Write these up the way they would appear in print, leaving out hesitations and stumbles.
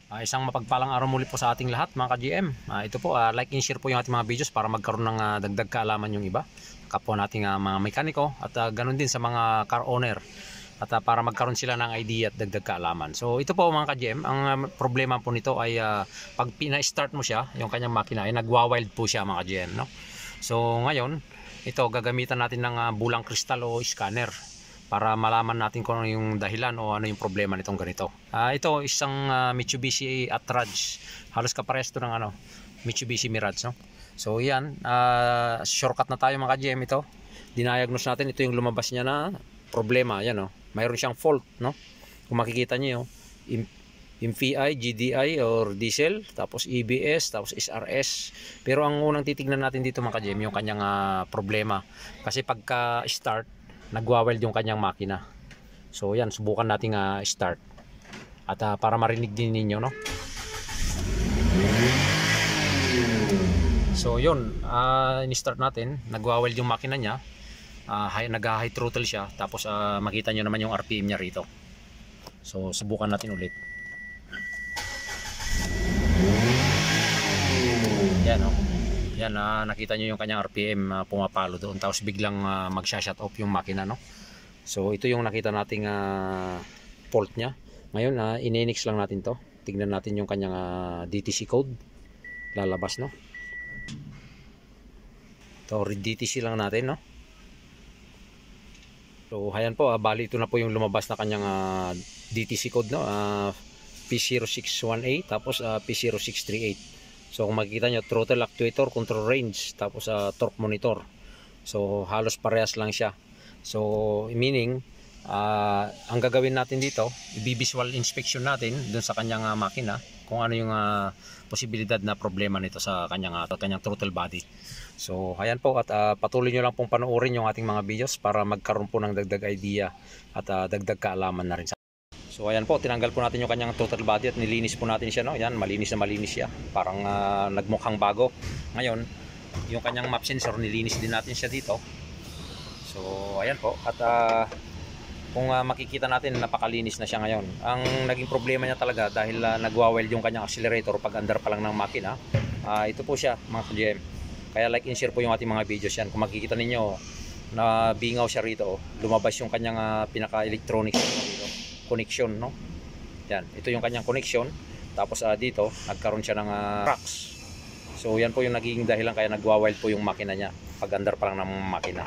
Isang mapagpalang araw muli po sa ating lahat mga ka-GM. Ito po, like and share po yung ating mga videos para magkaroon ng dagdag kaalaman yung iba. Kapwa nating mga mekaniko at ganun din sa mga car owner. At para magkaroon sila ng idea at dagdag kaalaman. So ito po mga ka-GM, ang problema po nito ay pag pina-start mo siya, yung kanyang makina ay nagwa-wild po siya mga ka-GM. No? So ngayon, ito gagamitan natin ng bulang kristal o scanner para malaman natin kung ano yung dahilan o ano yung problema nitong ganito. Ito isang Mitsubishi Attrage. Halos kaparehas to ng Mitsubishi Mirage, no? So yan, shortcut na tayo mga ka-GM ito. Dinayagnos natin, ito yung lumabas niya na problema, yan oh. Mayroon siyang fault, no? Kung makikita niyo, MPI, GDI or diesel, tapos EBS, tapos SRS. Pero ang unang titignan natin dito mga ka-GM yung kanyang problema. Kasi pagka start nagwa-weld yung kanyang makina. So yan, subukan nating start. At para marinig din ninyo, no? So yun, in-start natin, nagwa-weld yung makina niya. Nag-high throttle siya, tapos makita nyo naman yung RPM niya rito. So subukan natin ulit. Yan, no? Yan, nakita nyo yung kanyang RPM pumapalo doon, tapos biglang magsha-shut off yung makina, no? So ito yung nakita nating fault nya. Ngayon ininix lang natin to. Tignan natin yung kanyang DTC code lalabas, no? To read DTC lang natin, no? So ayan po, bali ito na po yung lumabas na kanyang DTC code, no? P0618 tapos P0638. So kung makikita nyo, throttle actuator, control range, tapos torque monitor. So halos parehas lang siya. So meaning, ang gagawin natin dito, i-visual inspection natin dun sa kanyang makina kung ano yung posibilidad na problema nito sa kanyang throttle body. So ayan po, at patuloy nyo lang pong panoorin yung ating mga videos para magkaroon po ng dagdag idea at dagdag kaalaman na rin sa. So ayan po, tinanggal po natin yung kanyang throttle body at nilinis po natin siya, no? Yan, malinis na malinis siya. Parang nagmukhang bago. Ngayon, yung kanyang map sensor, nilinis din natin siya dito. So ayan po, at kung makikita natin, napakalinis na siya ngayon. Ang naging problema niya talaga dahil nagwa-weld yung kanyang accelerator pag under pa lang ng makina. Ito po siya mga ka-GM. Kaya like and share po yung ating mga videos yan. Kung makikita ninyo, na bingaw siya rito, lumabas yung kanyang pinaka-electronics dito. Connection, no? Yan, ito yung kanyang connection. Tapos dito nagkaroon siya ng cracks. So yan po yung nagiging dahilan kaya nagwa-wild po yung makina niya pag under pa lang ng makina.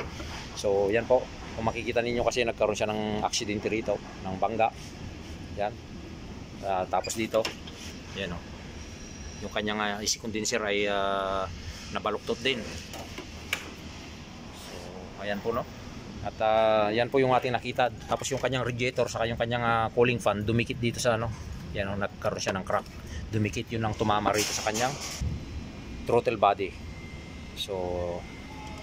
So yan po, kung makikita ninyo kasi nagkaroon siya ng aksidente rito, ng bangga. Yan. Tapos dito, yan oh. Yung kanyang AC condenser ay nabaluktot din. So ayan po, no? At yan po yung ating nakita. Tapos yung kanyang radiator saka yung kanyang cooling fan dumikit dito sa yan, nagkaroon siya ng crack. Dumikit yun ang tumama rito sa kanyang throttle body. So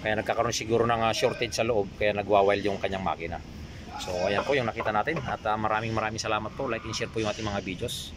kaya nagkakaroon siguro ng shortage sa loob, kaya nagwa-wild yung kanyang makina. So ayan po yung nakita natin. At maraming salamat po. Like and share po yung ating mga videos.